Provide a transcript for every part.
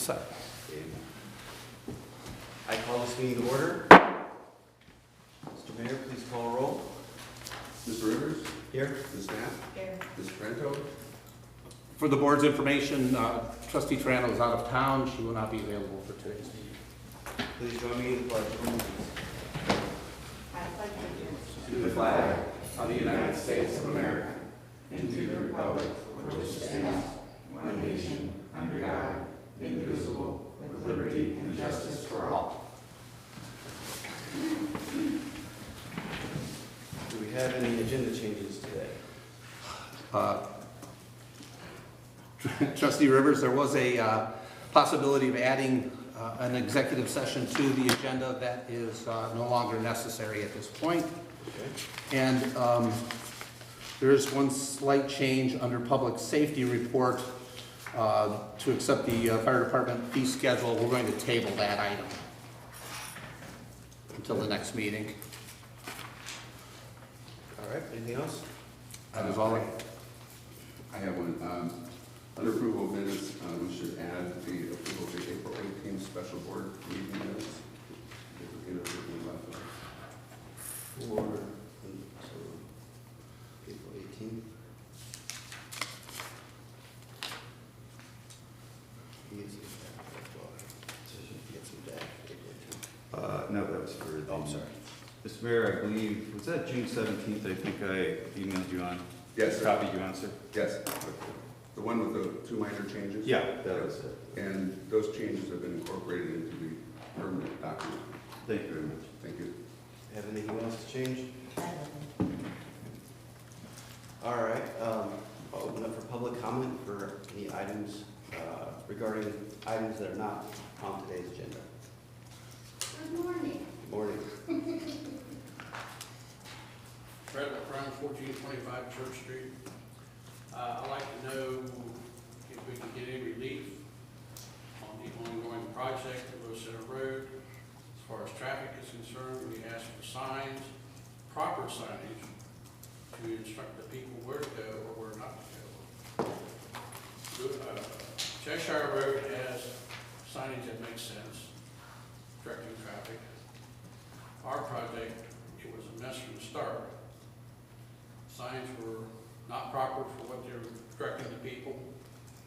set. I call this meeting to order. Mr. Mayor, please call roll. Mr. Rivers? Here. Ms. Knapp? Here. Ms. Trento? For the board's information, Trustee Toronto is out of town. She will not be available for today's meeting. Please join me in the pledge of allegiance. I pledge allegiance To the flag of the United States of America and to the republic for which it stands, one nation, under God, indivisible, with liberty and justice for all. Do we have any agenda changes today? Trustee Rivers, there was a possibility of adding an executive session to the agenda. That is no longer necessary at this point. Okay. And there is one slight change under public safety report to accept the fire department fee schedule. We're going to table that item until the next meeting. All right, anything else? That is all. I have one. Under approval of minutes, we should add the approval of the April 18th special board meeting minutes. So, April 18th. Get some data. No, that was for. Oh, I'm sorry. Mr. Mayor, I believe, was that June 17th? I think I emailed you on. Yes, sir. Copied you on, sir? Yes. The one with the two minor changes? Yeah, that was it. And those changes have been incorporated into the permanent document. Thank you very much. Thank you. Have anything else to change? I have All right, I'll open up for public comment for any items regarding items that are not on today's agenda. Good morning. Good morning. Fred Brown, 1425 Church Street. I'd like to know if we can get any relief on the ongoing project at Rose Center Road. As far as traffic is concerned, we asked for signs, proper signage, to instruct the people where to go or where not to go. Cheshire Road has signage that makes sense, directing traffic. Our project, it was a mess from the start. Signs were not proper for what they're directing the people.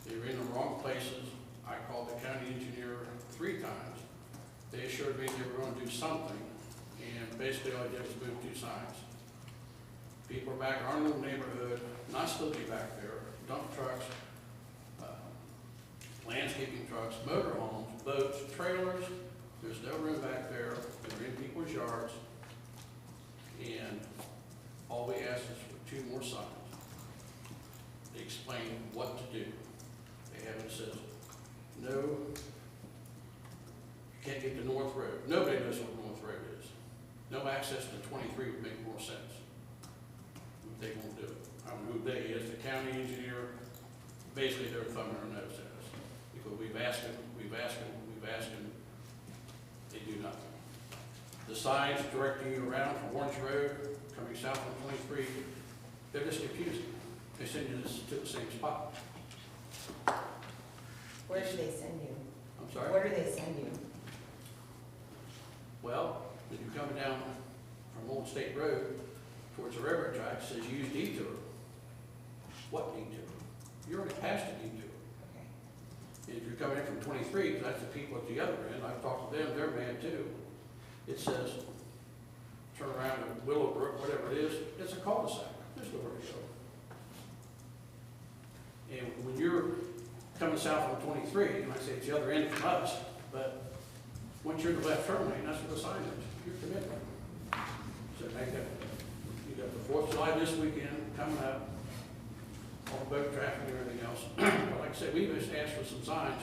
They were in the wrong places. I called the county engineer 3 times. They assured me they were going to do something, and basically all I did was move 2 signs. People are back in our little neighborhood, not supposed to be back there. Dump trucks, landscaping trucks, motorhomes, boats, trailers. There's no room back there. They're in people's yards. And all we ask is for 2 more signs. They explain what to do. They have it says, no, you can't get to North Road. Nobody knows what North Road is. No access to 23 would make more sense. They won't do it. I don't know who they is, the county engineer. Basically, they're thumbing their nose at us. Because we've asked them, they do nothing. The signs directing you around from Orange Road, coming south on 23, they're just confusing. They send you to the same spot. Where do they send you? I'm sorry? Where do they send you? Well, if you're coming down from Old State Road towards the railroad track, it says use detour. What detour? You're already past the detour. Okay. And if you're coming in from 23, because that's the people at the other end, I've talked to them, they're mad too. It says, turn around at Willowbrook, whatever it is, it's a cul-de-sac. There's nowhere to go. And when you're coming south on 23, and I say it's the other end from us, but once you're in the left turn lane, that's where the sign is. You're committed. So make that, you got the 4th of July this weekend coming up, all the boat traffic and everything else. But like I said, we just asked for some signs.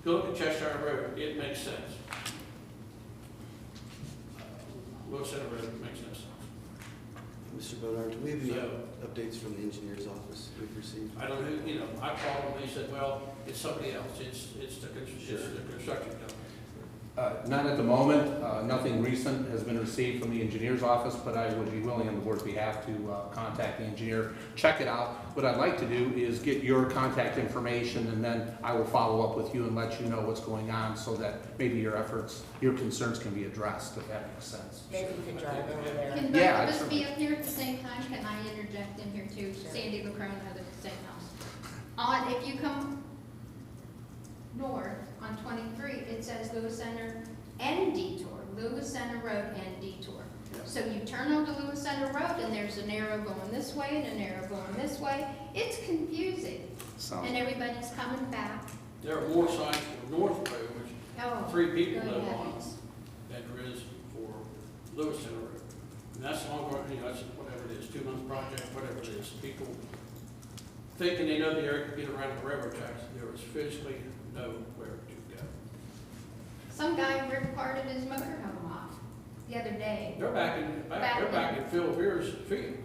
Go look at Cheshire Road, it makes sense. Rose Center Road makes no sense. Mr. Bodnar, do we have any So- updates from the engineer's office we've received? I don't know, I called them, they said, well, it's somebody else, it's the construction company. Not at the moment. Nothing recent has been received from the engineer's office, but I would be willing on the board's behalf to contact the engineer, check it out. What I'd like to do is get your contact information, and then I will follow up with you and let you know what's going on so that maybe your efforts, your concerns can be addressed, if that makes sense. Maybe you could drive over there. Can Yeah, both of us certainly. be up here at the same time? Can I interject in here too? Sure. Sandy McCrone, I live at the same house. If you come north on 23, it says Lewis Center and Detour, Lewis Center Road and Detour. So you turn onto Lewis Center Road and there's an arrow going this way and an arrow going this way. It's confusing. Sounds And everybody's coming back. There are more signs for North Road, which Oh, 3 people good live on, heavens. than there is for Lewis Center Road. And that's longer, that's whatever it is, 2-month project, whatever it is. People thinking they know the area can get around the railroad tracks, there is physically nowhere to go. Some guy ripped part of his motorhome off the other day. They're back in Phil Beer's field.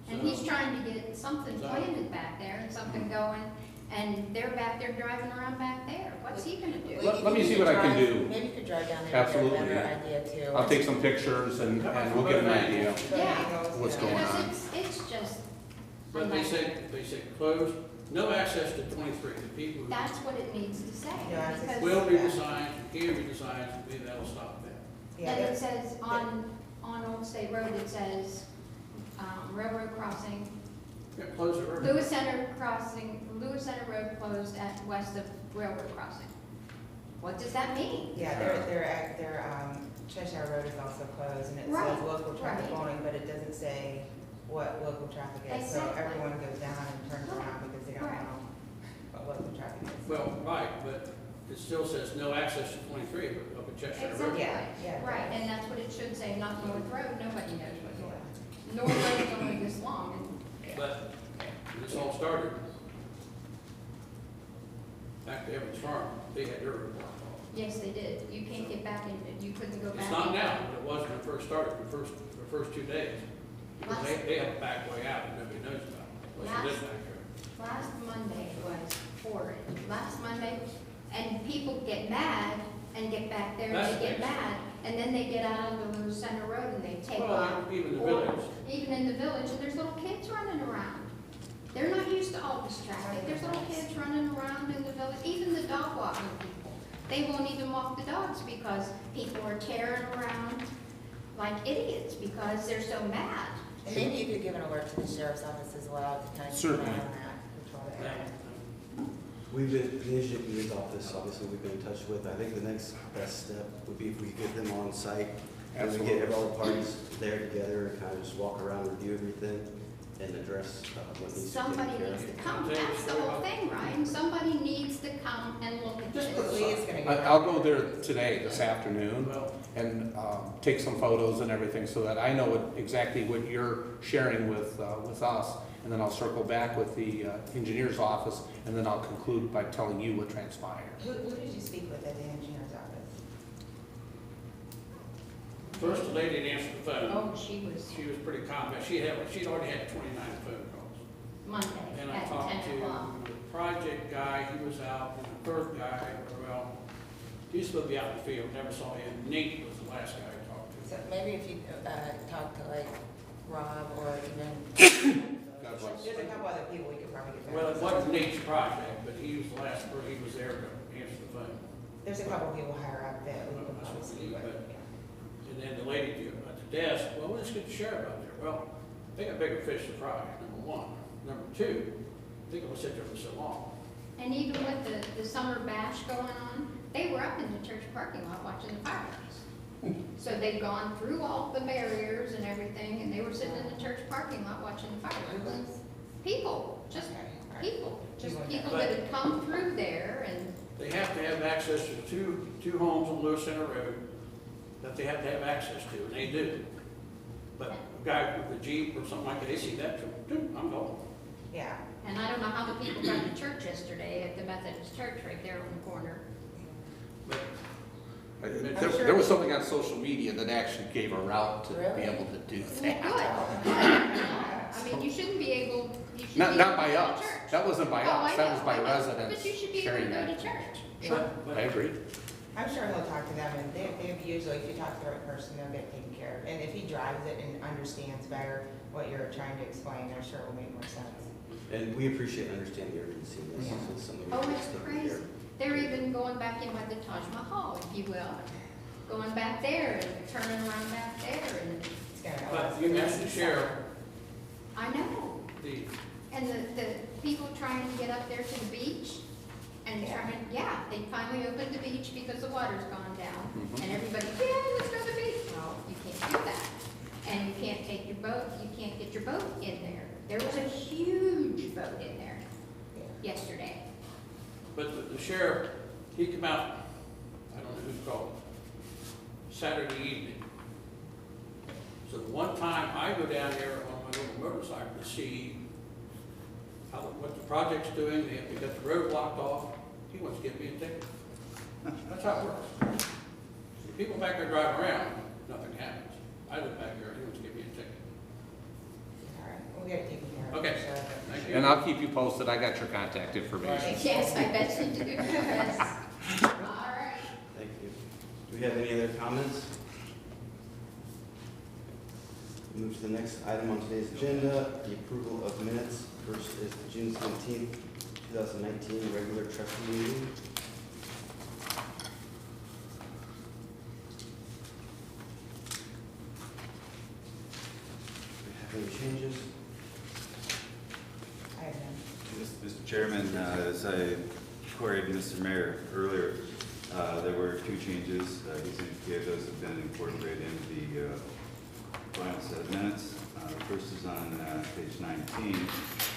And So- he's trying to get something planted back there and something going, and they're back there driving around back there. What's he gonna do? Let me see what I can do. Maybe you could drive down there and Absolutely, get a better yeah. idea too. I'll take some pictures and we'll get an idea. Yeah. What's going on? Because it's just, But they said closed, no access to 23, the people who that's what it needs to say. No access. Because- will read the signs, you can read the signs, maybe that'll stop that. Yeah, And it that's- says on Old State Road, it says, railroad crossing, Yeah, close the road. Lewis Center Road closed at west of railroad crossing. What does that mean? Yeah, their Cheshire Road is also closed, and it Right, says local traffic right. only, but it doesn't say what local traffic is. So Exactly. everyone goes down and turns around because they don't Right. know what local traffic is. Well, right, but it still says no access to 23 up at Cheshire Road. Exactly. Yeah, yeah. Right, and that's what it should say, not North Road. Nobody knows what North. Yeah. North Road is only this long, But when this all started, back to Evans Farm, they had their report. and yes, they did. You can't get back in, you couldn't go back. It's not now, but it was when it first started, the first 2 days. Because they have a back way out that nobody knows about, unless you live back there. Last Monday was horrid. Last Monday, and people get mad and get back there, and That's they get the thing. mad, and then they get out on the Lewis Center Road and they take Well, off. even the Or village. Even in the village, and there's little kids running around. They're not used to all this traffic. There's little kids running around in the village, even the dog walking people. They won't even walk the dogs because people are tearing around like idiots because they're so mad. And maybe you could give an alert to the sheriff's office as well to kind of keep an Certainly. eye on that, control the area. We've been, the engineer's office, obviously, we've been in touch with. I think the next best step would be if we get them on site. And we get all the parties there together and kind of just walk around, review everything, and address what needs to be Somebody taken care needs of. to come. That's the whole thing, Ryan. Somebody needs to come and look at Just this. Lee is gonna get. I'll go there today, this afternoon, Well, and take some photos and everything so that I know exactly what you're sharing with us. And then I'll circle back with the engineer's office, and then I'll conclude by telling you what transpired. Who did you speak with at the engineer's office? first the lady that answered the phone, Oh, she was she was pretty calm, but she'd already had 29 phone calls. Monday And I at talked 10 to o'clock. the project guy, he was out, and the third guy, well, he's supposed to be out in the field, never saw him. Nate was the last guy I talked to. So maybe if you talk to like Rob or even. God bless. There's a couple other people we could probably get back. Well, it to. wasn't Nate's project, but he was the last person, he was there to answer the phone. There's a couple people higher up that we could That's probably what speak we- with. but- And then the lady at the desk, well, let's get the sheriff out there. Well, they got bigger fish to fry, number one. Number two, they gonna sit there for so long. And even with the summer bash going on, they were up in the church parking lot watching the fireworks. So they'd gone through all the barriers and everything, and they were sitting in the church parking lot watching the fireworks. People, just people that had come through there and, They have to have access to two homes on Lewis Center Road that they have to have access to, and they do. But a guy with a Jeep or something like that, they see that, I'm going. Yeah. and I don't know how the people got to church yesterday at the Methodist church right there on the corner. But There was something on social media that actually gave a route to be Really? able to do Good. that. I mean, you shouldn't be able, you should be Not able by to go to us. church. That wasn't by Oh, I us. That know, was by I know. residents But you should be able sharing to go to that. church. Sure, But- I agree. I'm sure he'll talk to them, and they've usually, if you talk to the right person, they'll get taken care of. And if he drives it and understands better what you're trying to explain, I'm sure it will make more sense. And we appreciate and understand the urgency of this. Yeah. It's something we Oh, can it's take crazy. care of. They're even going back in by the Taj Mahal, if you will. Going back there and turning around back there and, It's gonna. But you mentioned the sheriff, I know. the, And the people trying to get up there to the beach and trying, yeah, they finally opened the beach because the water's gone down. Mhm. And everybody, yeah, let's go to the beach. Well, you can't do that. And you can't take your boat, you can't get your boat in there. There was a huge boat in there yesterday. but the sheriff, he came out, I don't know who called it, Saturday evening. So one time I go down there on my little motorcycle to see how, what the project's doing, they got the road blocked off, he wants to give me a ticket. That's how it works. See, people back there driving around, nothing happens. I live back there, he wants to give me a ticket. All right, we'll get it taken care of. Okay. Sure. Thank you. And I'll keep you posted. I got your contact information. Yes, I bet you do. Yes. All right. Thank you. Do we have any other comments? Move to the next item on today's agenda, the approval of minutes. First is the June 17th, 2019 regular trustee meeting. Do we have any changes? I have none. Mr. Chairman, as I queried Mr. Mayor earlier, there were two changes. He's indicated those have been incorporated into the final set of minutes. The first is on page 19,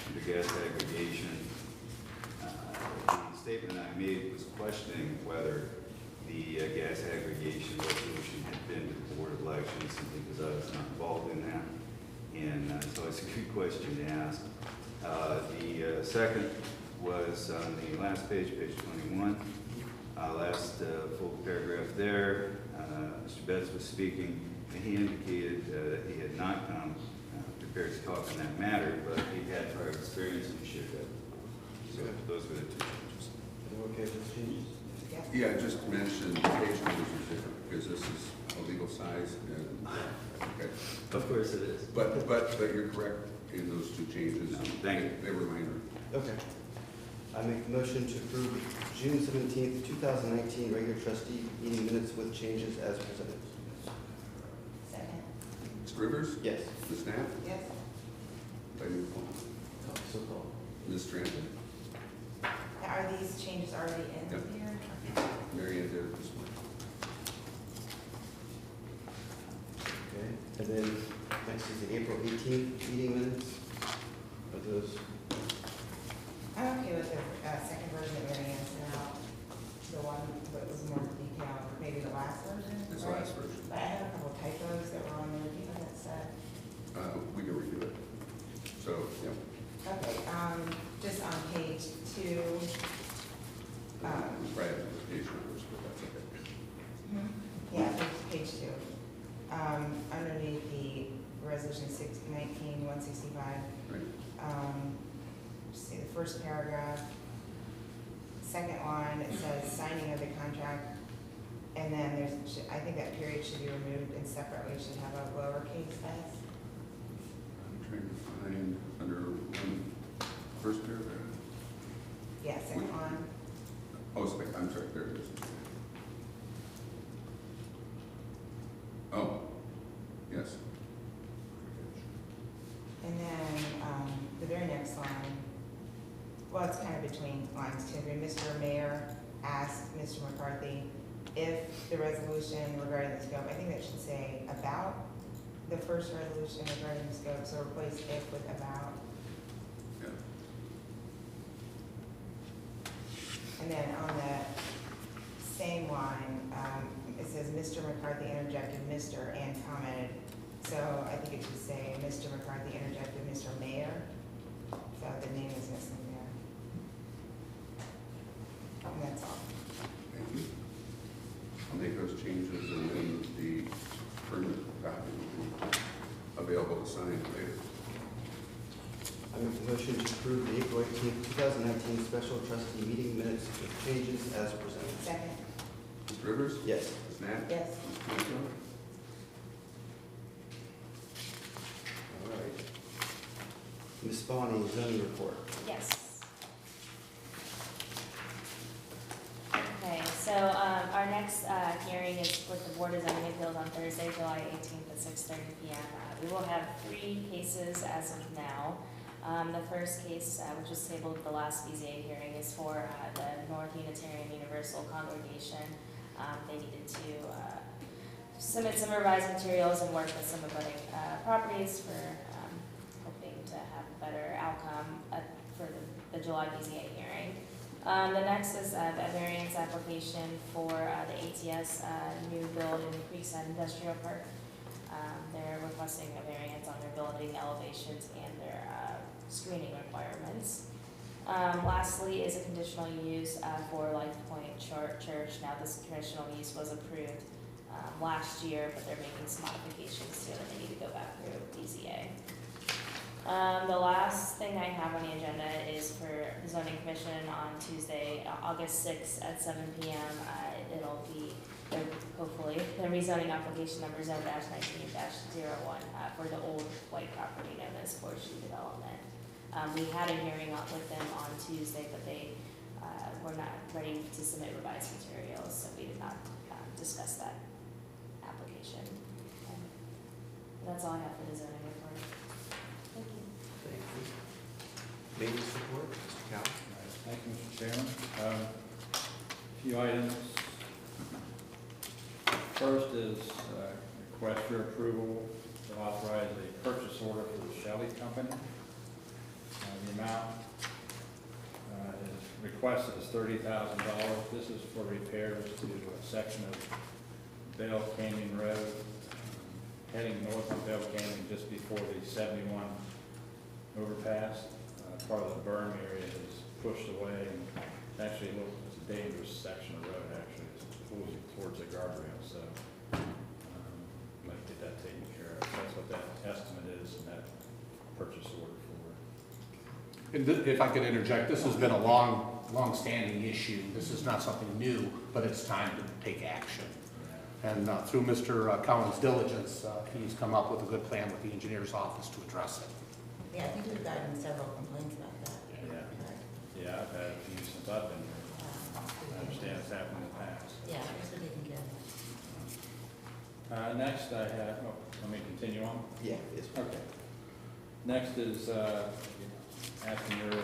under gas aggregation. The statement I made was questioning whether the gas aggregation resolution had been to the Board of Elections, simply because I was not involved in that. And so it's a good question to ask. The second was on the last page, page 21. Last full paragraph there, Mr. Betts was speaking, and he indicated that he had not come prepared to talk on that matter, but he had prior experience and shared that. So those were the two changes. Are we okay with those changes? Yes. Yeah, just to mention, page numbers are different because this is a legal size and, okay. Of course it is. But you're correct in those two changes. No, thank you. They were minor. Okay. I make a motion to approve June 17th, 2019 regular trustee meeting minutes with changes as presented. Second. Mr. Rivers? Yes. Ms. Knapp? Yes. Vice Mayor Plummer? So called. Ms. Stranton? Now, are these changes already in Yep. here? Mary Ann did it this morning. Okay, and then next is the April 18th meeting minutes. Are those, I'm okay with the second version that Mary Ann sent out, the one that was more detailed, maybe the last version, It's the right? last version. But I had a couple typos that were on there, do you know what that said? We can review it. So, yeah. Okay, just on page 2. Right, page numbers, but that's okay. Yeah, page 2. Underneath the resolution 619-165, Right. see the first paragraph, second line, it says signing of the contract, and then there's, I think that period should be removed and separately should have a lowercase s. I'm trying to find under first paragraph. Yeah, second line. Oh, I'm sorry, there it is. Oh, yes. And then, the very next line, well, it's kind of between lines two. Mr. Mayor asked Mr. McCarthy if the resolution regarding the scope, I think that should say about the first resolution regarding the scope, so replace if with about. Yeah. And then on the same line, it says Mr. McCarthy interjected Mr. and commented. So I think it should say Mr. McCarthy interjected Mr. Mayor. So the name is missing there. And that's all. Thank you. I'll make those changes and then the permanent copy will be available to sign later. I make a motion to approve the April 18th, 2019 special trustee meeting minutes with changes as presented. Second. Ms. Rivers? Yes. Ms. Knapp? Yes. Mr. Mitchell? All right. Ms. Bonnie, zoning report. Yes. Okay, so our next hearing is with the Board of Zoning Appeals on Thursday, July 18th at 6:30 p.m. We will have 3 cases as of now. The first case, which was tabled at the last BZA hearing, is for the North Unitarian Universal Congregation. They needed to submit some revised materials and work with some abutting properties for hoping to have a better outcome for the July BZA hearing. The next is a variance application for the ATS new build in Creekside Industrial Park. They're requesting a variance on their building elevations and their screening requirements. Lastly is a conditional use for Life Point Church. Now this conditional use was approved last year, but they're making some modifications to it and they need to go back through BZA. The last thing I have on the agenda is for the zoning commission on Tuesday, August 6th at 7 p.m. It'll be, hopefully, the rezoning application number zone-19-01 for the old white property known as Forestry Development. We had a hearing with them on Tuesday, but they were not ready to submit revised materials, so we did not discuss that application. And that's all I have for the zoning report. Thank you. Thank you. Maintenance report, Mr. Cowell. Thank you, Mr. Chairman. A few items. First is request for approval to authorize a purchase order for the Shelley Company. The amount is requested is $30,000. This is for repairs to a section of Bell Canyon Road, heading north on Bell Canyon just before the 71 overpass. Part of the berm area is pushed away, and actually it's a dangerous section of road. Actually, it's pulling towards the guardrail, so might get that taken care of. That's what that estimate is, and that purchase order for. And if I could interject, this has been a long-standing issue. This is not something new, but it's time to take action. And through Mr. Cowan's diligence, he's come up with a good plan with the engineer's office to address it. Yeah, I think we've gotten several complaints about that. Yeah, I've had a few since I've been here. I understand it's happened in the past. Yeah, it's what they can get. Next I have, let me continue on. Yeah, yes. Okay. Next is asking your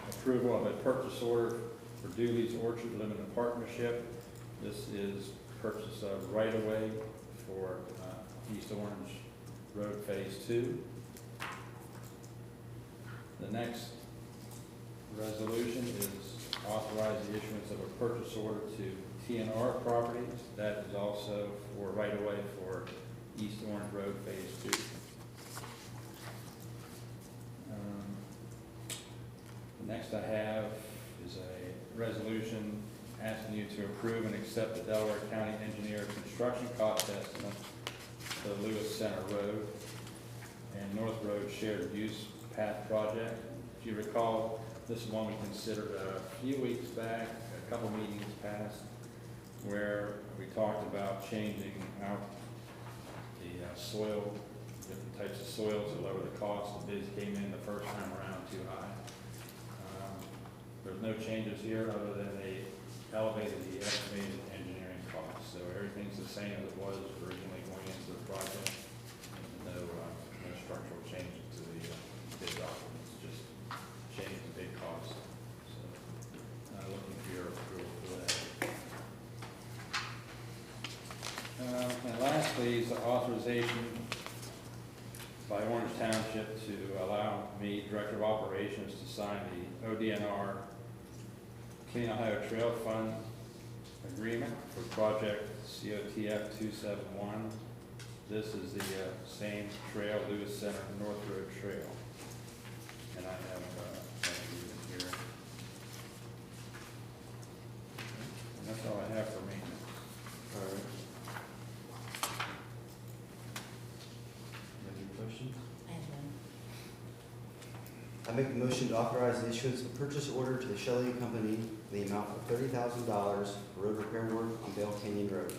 approval of a purchase order for Dooley's Orchard Limited Partnership. This is purchase of right-of-way for East Orange Road Phase 2. The next resolution is authorize the issuance of a purchase order to TNR Properties. That is also for right-of-way for East Orange Road Phase 2. The next I have is a resolution asking you to approve and accept the Delaware County Engineer construction cost estimate for the Lewis Center Road and North Road Shared Use Path Project. If you recall, this is one we considered a few weeks back, a couple meetings past, where we talked about changing out the soil, different types of soils to lower the cost. The bids came in the first time around too high. There's no changes here other than they elevated the estimated engineering costs. So everything's the same as it was originally going into the project. No structural changes to the bid documents, just change the bid cost. So looking for your approval for that. And lastly is the authorization by Orange Township to allow me, Director of Operations, to sign the ODNR Clean Ohio Trail Fund agreement for project COTF 271. This is the same trail, Lewis Center North Road Trail. And I have that agreement here. And that's all I have for maintenance. All right. Any questions? I have none. I make a motion to authorize the issuance of a purchase order to the Shelley Company in the amount of $30,000 for road repair work on Bell Canyon Road.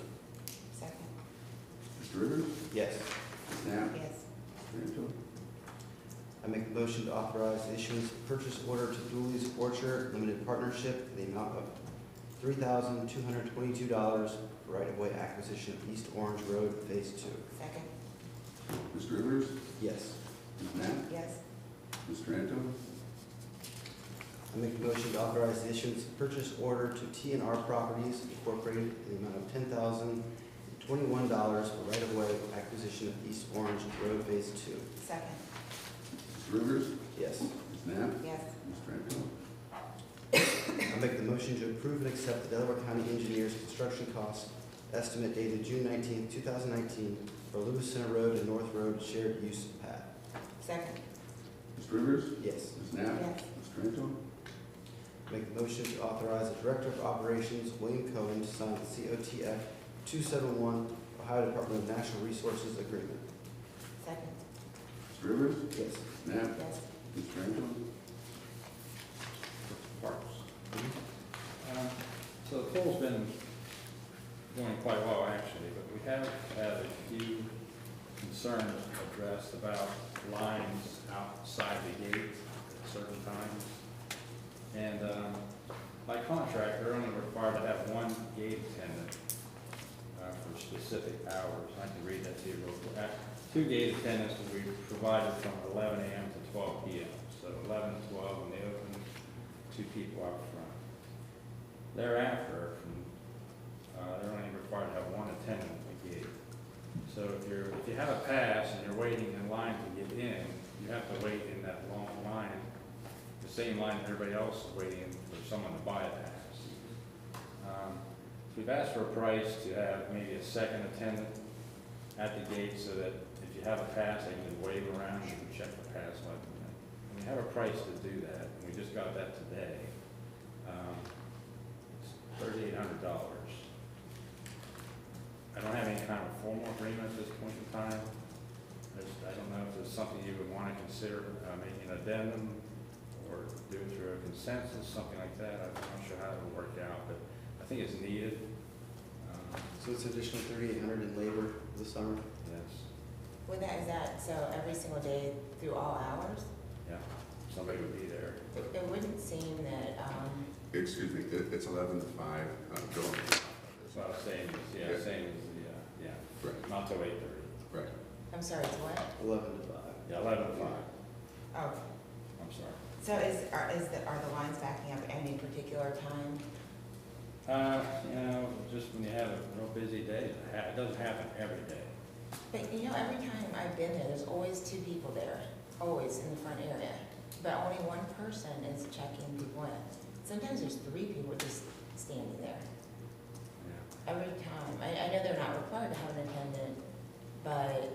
Second. Mr. Rivers? Yes. Ms. Knapp? Yes. Mr. Angel? I make a motion to authorize the issuance of purchase order to Dooley's Orchard Limited Partnership in the amount of $3,222 for right-of-way acquisition of East Orange Road Phase 2. Second. Mr. Rivers? Yes. Ms. Knapp? Yes. Mr. Angel? I make a motion to authorize the issuance of purchase order to T&R Properties Incorporated in the amount of $10,021 for right-of-way acquisition of East Orange Road Phase 2. Second. Mr. Rivers? Yes. Ms. Knapp? Yes. Mr. Angel? I make the motion to approve and accept the Delaware County Engineers construction cost estimate dated June 19, 2019 for Lewis Center Road and North Road shared use path. Second. Mr. Rivers? Yes. Ms. Knapp? Yes. Mr. Angel? Make the motion to authorize the Director of Operations, William Cohen, to sign the COTF 271 Ohio Department of Natural Resources Agreement. Second. Mr. Rivers? Yes. Ms. Knapp? Yes. Mr. Angel? Parks. So the pool's been going quite well, actually, but we have had a few concerns addressed about lines outside the gate at certain times. And by contract, they're only required to have one gate attendant for specific hours. I can read that to you real quick. 2 gate attendants will be provided from 11 a.m. to 12 p.m. So 11 to 12 when they open, 2 people out front. Thereafter, they're only required to have 1 attendant at the gate. So if you have a pass and you're waiting in line to get in, you have to wait in that long line, the same line everybody else is waiting in for someone to buy a pass. We've asked for a price to have maybe a second attendant at the gate so that if you have a pass, they can wave around and you can check the pass. And we have a price to do that, and we just got that today. It's $3,800. I don't have any kind of formal agreement at this point in time. I don't know if there's something you would want to consider making an addendum or do it through a consensus, something like that. I'm not sure how it will work out, but I think it's needed. So it's additional $3,800 in labor for the summer? Yes, Is that so every single day through all hours? yeah, somebody would be there. It wouldn't seem that, Excuse me, it's 11 to 5, going. It's not the same as, Yeah. same as the, Right, not till 8:30. right. I'm sorry, it's what? 11 to 5. Yeah, 11 to 5, Oh, I'm sorry. so are the lines backing up at any particular time? Just when you have a real busy day, it doesn't happen every day. But every time I've been there, there's always 2 people there, always in the front area. But only 1 person is checking people in. Sometimes there's 3 people just standing there. Yeah. Every time. I know they're not required to have an attendant, but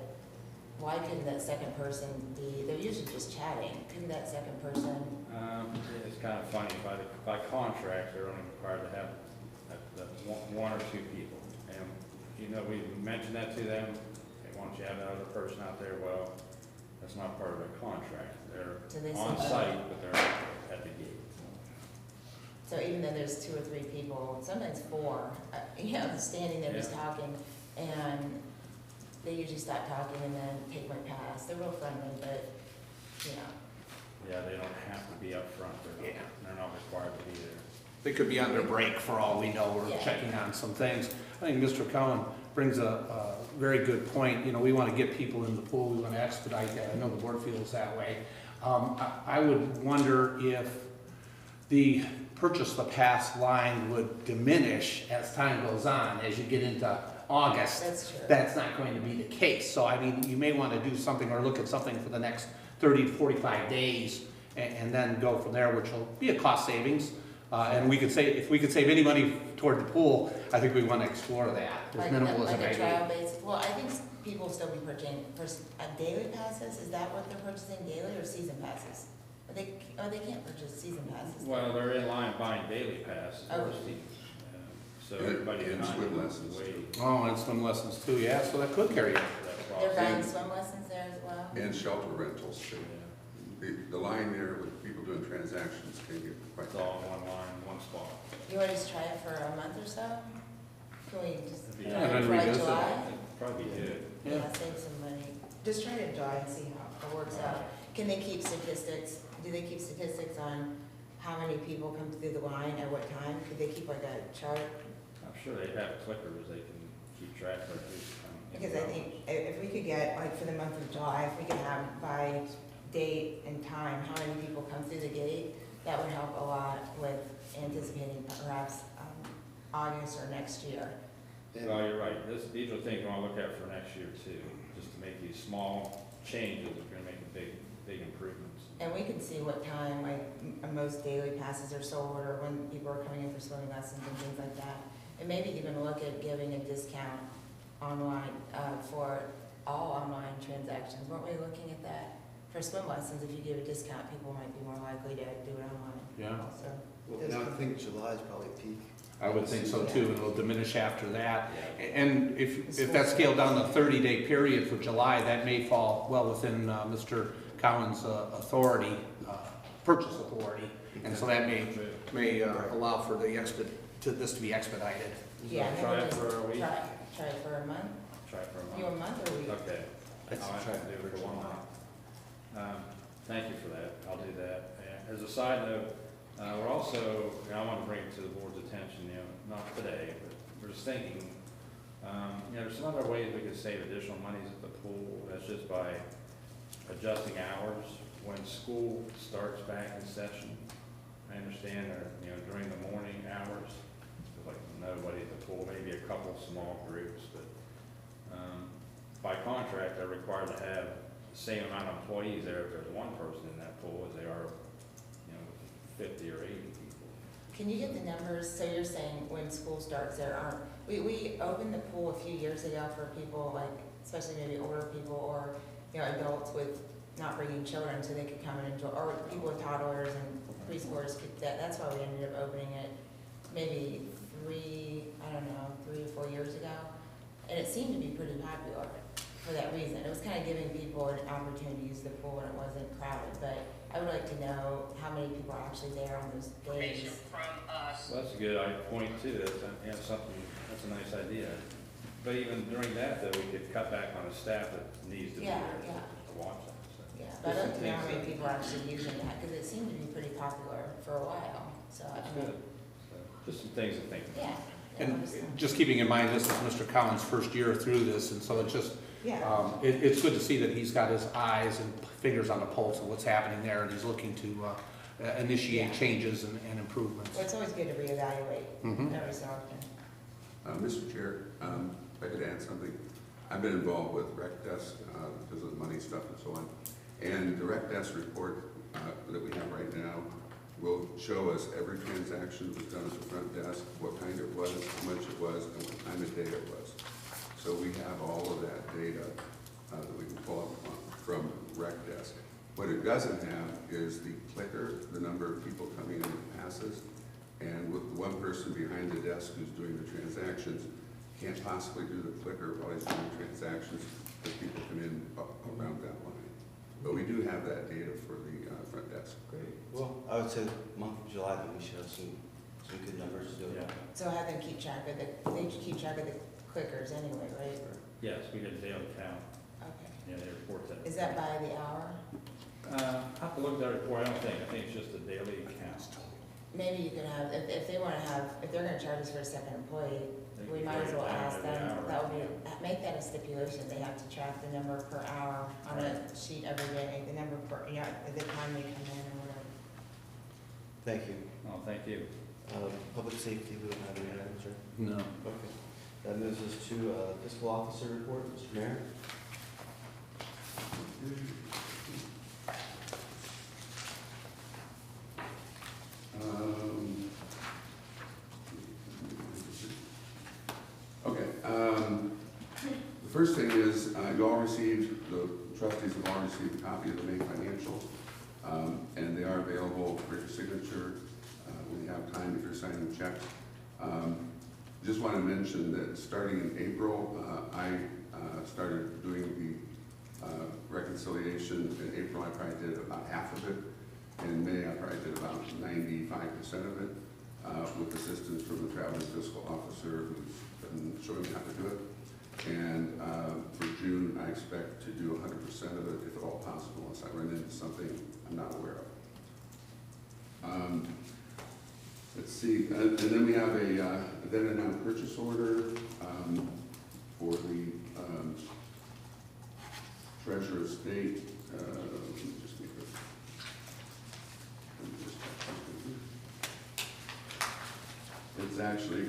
why couldn't that second person be, they're usually just chatting. Couldn't that second person, It's kind of funny, by contract, they're only required to have 1 or 2 people. And, we mentioned that to them, they want you to have that other person out there, well, that's not part of their contract. So they They're on said- site, but they're at the gate. so even though there's 2 or 3 people, sometimes 4, standing there just Yeah. talking, and they usually stop talking and then take my pass. They're real friendly, but, Yeah, they don't have to be up front, they're not required to be there. They could be on their break for all we know, we're Yeah. checking on some things. I think Mr. Cohen brings a very good point, we want to get people in the pool, we want to expedite that, I know the board feels that way. I would wonder if the purchase the pass line would diminish as time goes on, as you get into August. That's true. That's not going to be the case, so you may want to do something or look at something for the next 30 to 45 days, and then go from there, which will be a cost savings. And if we could save any money toward the pool, I think we want to explore that, as like minimal as it a may trial be. base. Well, I think people will still be purchasing daily passes. Is that what they're purchasing, daily or season passes? They can't purchase season passes. Well, they're in line buying daily passes, Oh. or seats. So everybody And in line swim is lessons. waiting. Oh, and swim lessons too, yeah, so that could carry it. for that They're cost. buying swim lessons there as well? And shelter rentals too. Yeah. the line there with people doing transactions can get quite. It's all in one line, one spot. You want to just try it for a month or so? Can we just, Yeah, and then try revisit. July? Probably good. Yeah. Yeah, save some money. Just try to try and see how it works out. Can they keep statistics, do they keep statistics on how many people come through the line at what time? Could they keep like a chart? I'm sure they have clickers they can keep track of who's coming. in Because and I out. think if we could get, like for the month of July, if we could have by date and time, how many people come through the gate, that would help a lot with anticipating perhaps August or next year. Well, you're right. These are things I want to look at for next year too, just to make these small changes that are going to make big improvements. And we can see what time, like, most daily passes are sold, or when people are coming in for swimming lessons and things like that. And maybe even look at giving a discount online, for all online transactions. Weren't we looking at that? For swim lessons, if you give a discount, people might be more likely to do it online. Yeah. So, Well, now I think July is probably peak. I would think so too, and it'll diminish after that. Yeah. And if that's scaled down to 30-day period for July, that may fall well within Mr. Cowan's authority, purchase authority. And so that may allow for this to be expedited. yeah. and then Try we'll it just for a week. Try it for a month? Try it for a You a month. month or a week? Okay. Let's I'll have try to do it for 1 month. Thank you for that. I'll do that. And as a side note, we're also, and I want to bring it to the board's attention, not today, but we're just thinking, there's some other ways we could save additional monies at the pool. That's just by adjusting hours when school starts back in session. I understand that, during the morning hours, there's like nobody at the pool, maybe a couple small groups, but by contract, they're required to have the same amount of employees there if there's one person in that pool as they are, 50 or 80 people. Can you get the numbers? So you're saying when school starts, there aren't, we opened the pool a few years ago for people like, especially maybe older people or, adults with not bringing children so they could come and enjoy, or people with toddlers and preschoolers could, that's why we ended up opening it maybe 3 or 4 years ago. And it seemed to be pretty popular for that reason. It was kind of giving people an opportunity to use the pool and it wasn't crowded, but I would like to know how many people are actually there on those days. Well, that's a good point too. That's that's a nice idea. But even during that, though, we could cut back on the staff that needs to be there Yeah, to watch them. So. Yeah, but I'd like to know how many people are actually using that, because it seemed to be pretty popular for a while, so I That's mean, good. So, just some things to think about. yeah. And just keeping in mind, this is Mr. Cowan's first year through this, and so it's just, it's good to see that he's got his eyes and fingers on the pulse of what's happening there, and he's looking to initiate changes and improvements. Well, it's always good to reevaluate Mhm. every so often. Mr. Chair, if I could add something. I've been involved with Rec Desk because of the money stuff and so on. And the Rec Desk report that we have right now will show us every transaction that was done at the front desk, what kind it was, how much it was, and what time of day it was. So we have all of that data that we can pull up from Rec Desk. What it doesn't have is the clicker, the number of people coming in with passes, and with one person behind the desk who's doing the transactions, can't possibly do the clicker while he's doing the transactions, because people come in around that line. But we do have that data for the front desk. Great. Well, I would say month of July, then we should have some good numbers to do it. So have them keep track of they keep track of the clickers anyway, right? Yes, we did a daily count. Okay. Yeah, they report that. Is that by the hour? I have to look at that report. I think it's just a daily count. Maybe you could have, if they want to have, if they're going to charge us for a second employee, They we can might as well break it down ask every them, hour. that would be, make that a stipulation, they have to track the number per hour on a sheet every day, the number per, the time they come in or whatever. Thank you. Oh, thank you. Public safety, we don't have any items, right? No. Okay. That moves us to fiscal officer report, Mr. Mayor. Okay, the first thing is, you all received, the trustees have all received a copy of the May financials, and they are available for your signature when you have time if you're signing checks. Just want to mention that starting in April, I started doing reconciliation. In April, I probably did about half of it. In May, I probably did about 95% of it, with assistance from the traveling fiscal officer who's been showing me how to do it. And for June, I expect to do 100% of it, if at all possible, unless I run into something I'm not aware of. Let's see, and then we have a then and now purchase order for the treasurer estate. Let me just make it. It's actually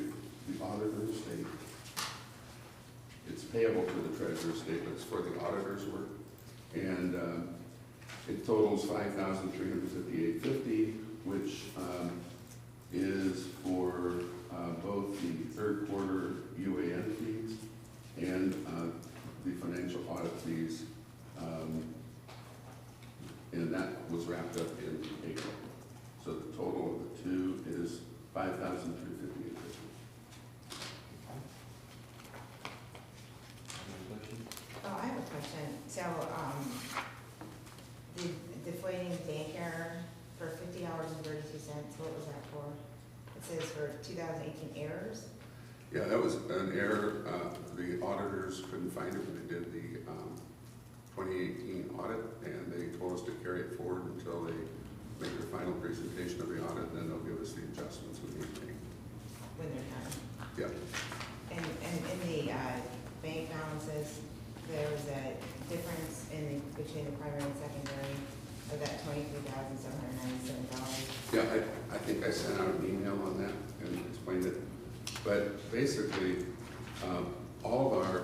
the auditor's estate. It's payable to the treasurer's estate, but it's for the auditor's work. And it totals $5,358.50, which is for both the third quarter UAN fees and the financial audit fees. And that was wrapped up in April. So the total of the two is $5,358.50. Oh, I have a question. So, the deflating bank error for $50.32, what was that for? It says for 2018 errors? Yeah, that was an error. The auditors couldn't find it when they did the 2018 audit, and they told us to carry it forward until they make their final presentation of the audit, and then they'll give us the adjustments we need to make. When they're done. Yeah. And in the bank balances, there was a difference between the primary and secondary of that $23,797. Yeah, I think I sent out an email on that and explained it. But basically, all of our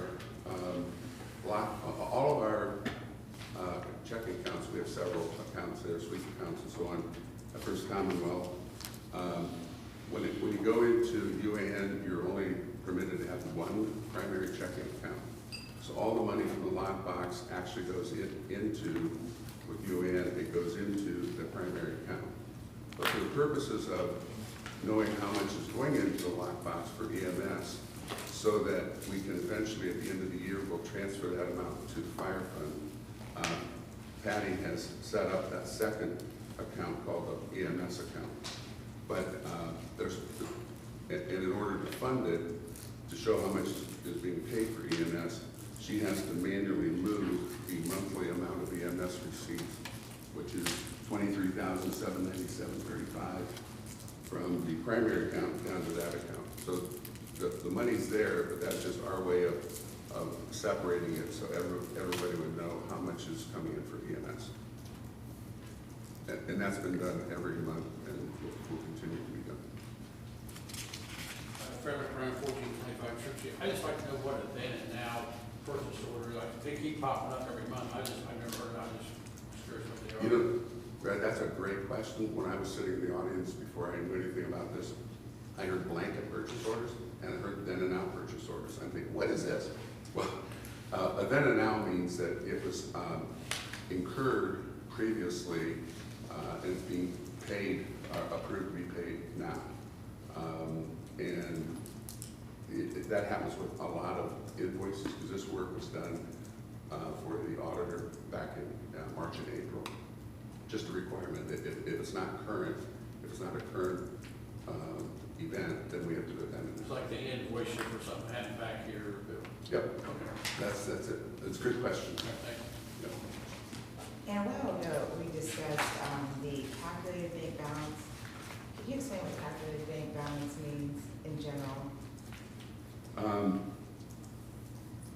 checking accounts, we have several accounts there, sweep accounts and so on. At First Commonwealth, when you go into UAN, you're only permitted to have one primary checking account. So all the money from the lockbox actually goes into, with UAN, it goes into the primary account. But for the purposes of knowing how much is going into the lockbox for EMS, so that we can eventually, at the end of the year, we'll transfer that amount to the fire fund. Patty has set up that second account called the EMS account. But and in order to fund it, to show how much is being paid for EMS, she has to manually move the monthly amount of EMS receipts, which is $23,797.35 from the primary account down to that account. So the money's there, but that's just our way of separating it so everybody would know how much is coming in for EMS. And that's been done every month and will continue to be done. Frederick Brown, 1425 Church Street. I just like to know what a then and now purchase order, like, they keep popping up every month. I've never heard of it. I'm just curious what they are. You know, Brad, that's a great question. When I was sitting in the audience before I knew anything about this, I heard blanket purchase orders and I heard then and now purchase orders. I'm thinking, what is this? Well, a then and now means that it was incurred previously and it's being paid, approved to be paid now. And that happens with a lot of invoices because this work was done for the auditor back in March and April. Just a requirement that if it's not current, if it's not a current event, then we have to do it then. It's like the invoice for something happened back here. Yep. Okay. That's it. That's a good question. Thank you. Yep. And a while ago, we discussed the calculated bank balance. Could you explain what calculated bank balance means in general?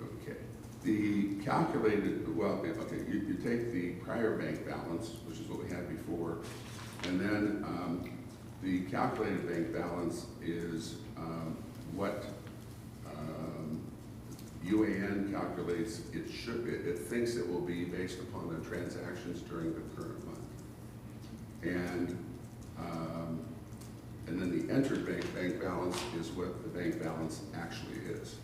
Okay. The calculated, well, okay, you take the prior bank balance, which is what we had before, and then the calculated bank balance is what UAN calculates it should be. It thinks it will be based upon the transactions during the current month. And then the entered bank balance is what the bank balance actually is.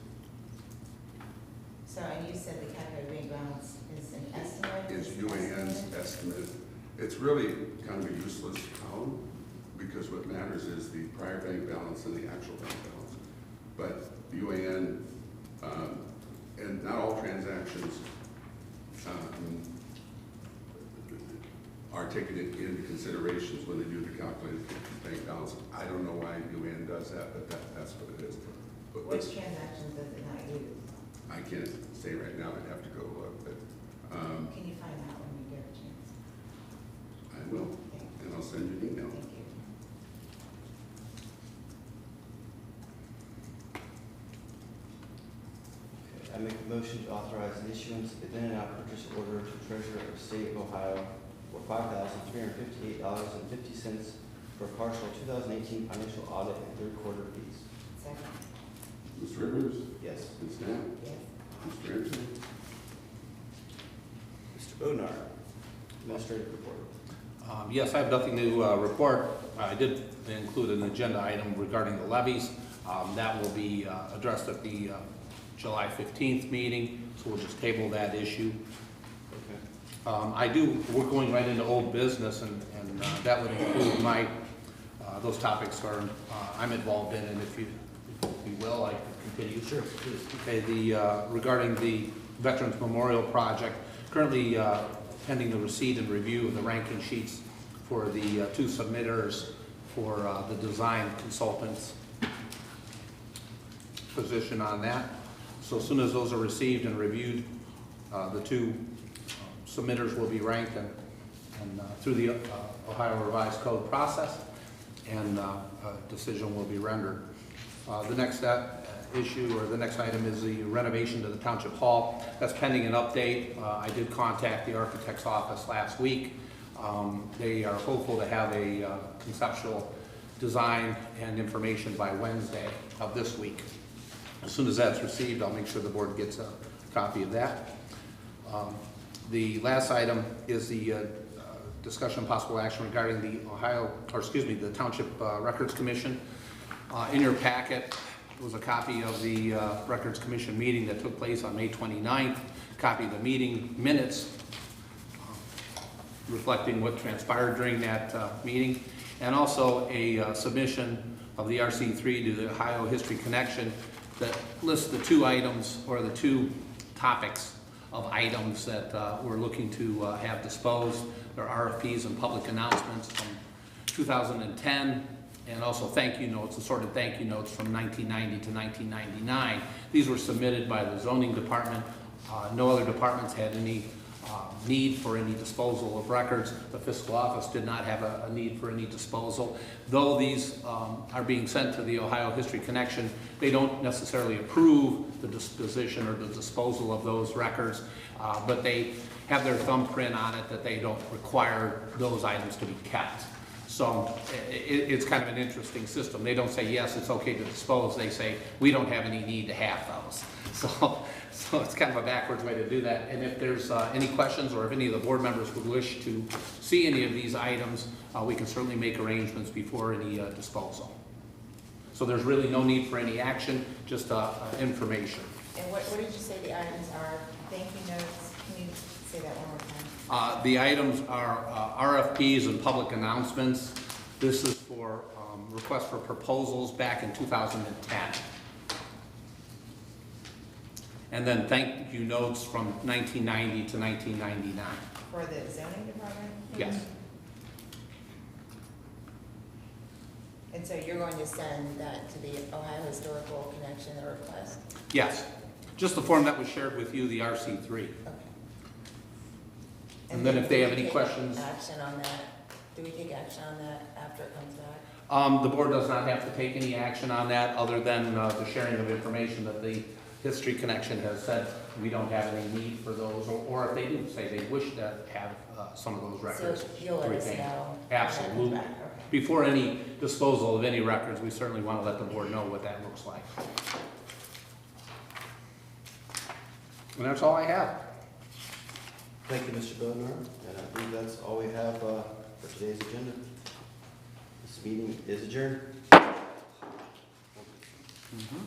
So, and you said the calculated bank balance is an estimate? Is UAN's estimate. It's really kind of a useless column because what matters is the prior bank balance and the actual bank balance. But UAN, and not all transactions are taken into considerations when they do the calculated bank balance. I don't know why UAN does that, but that's what it is. But Which transactions does it not use? I can't say right now, I'd have to go look, but Can you find out when you get a chance? I will, and I'll send you an email. Thank you. Okay, I make a motion to authorize the issuance of the then and out purchase order to Treasurer of the State of Ohio for $5,358.50 for partial 2018 financial audit and third quarter fees. Second. Mr. Rivers? Yes. Ms. Knapp? Yes. Mr. Anderson? Mr. Bodnar, administrative report. Yes, I have nothing to report. I did include an agenda item regarding the levies. That will be addressed at the July 15th meeting, so we'll just table that issue. Okay. We're going right into old business, and that would include those topics I'm involved in, and if you will, I can continue. Sure, please. Okay, regarding the Veterans Memorial Project, currently pending the receipt and review of the ranking sheets for the two submitters for the design consultants position on that. So as soon as those are received and reviewed, the two submitters will be ranked and through the Ohio Revised Code process, and a decision will be rendered. The next issue, or the next item, is the renovation to the Township Hall. That's pending an update. I did contact the architect's office last week. They are hopeful to have a conceptual design and information by Wednesday of this week. As soon as that's received, I'll make sure the board gets a copy of that. The last item is the discussion of possible action regarding the the Township Records Commission. In your packet was a copy of the Records Commission meeting that took place on May 29th, copy of the meeting minutes reflecting what transpired during that meeting, and also a submission of the RC3 to the Ohio History Connection that lists the two items, or the two topics of items that we're looking to have disposed. There are RFPs and public announcements from 2010, and also thank you notes, assorted thank you notes from 1990 to 1999. These were submitted by the zoning department. No other departments had any need for any disposal of records. The fiscal office did not have a need for any disposal. Though these are being sent to the Ohio History Connection, they don't necessarily approve the disposition or the disposal of those records, but they have their thumbprint on it that they don't require those items to be kept. So it's kind of an interesting system. They don't say, yes, it's okay to dispose. They say, we don't have any need to have those. So it's kind of a backwards way to do that. And if there's any questions, or if any of the board members would wish to see any of these items, we can certainly make arrangements before any disposal. So there's really no need for any action, just information. And what did you say the items are? Thank you notes. Can you say that one more time? The items are RFPs and public announcements. This is for requests for proposals back in 2010. And then thank you notes from 1990 to 1999. For the zoning department? Yes. And so you're going to send that to the Ohio Historical Connection, the request? Yes. Just the form that was shared with you, the RC3. Okay. And then if they have any do we take questions. Action on that? Do we take action on that after it comes back? The board does not have to take any action on that, other than the sharing of information that the History Connection has said we don't have any need for those, or if they do say they wish to have some of those records. So you'll let us retained. know. Absolutely. when that comes back. Okay. Before any disposal of any records, we certainly want to let the board know what that looks like. And that's all I have. Thank you, Mr. Bodnar, and I believe that's all we have for today's agenda. This meeting is adjourned. Mm-hmm.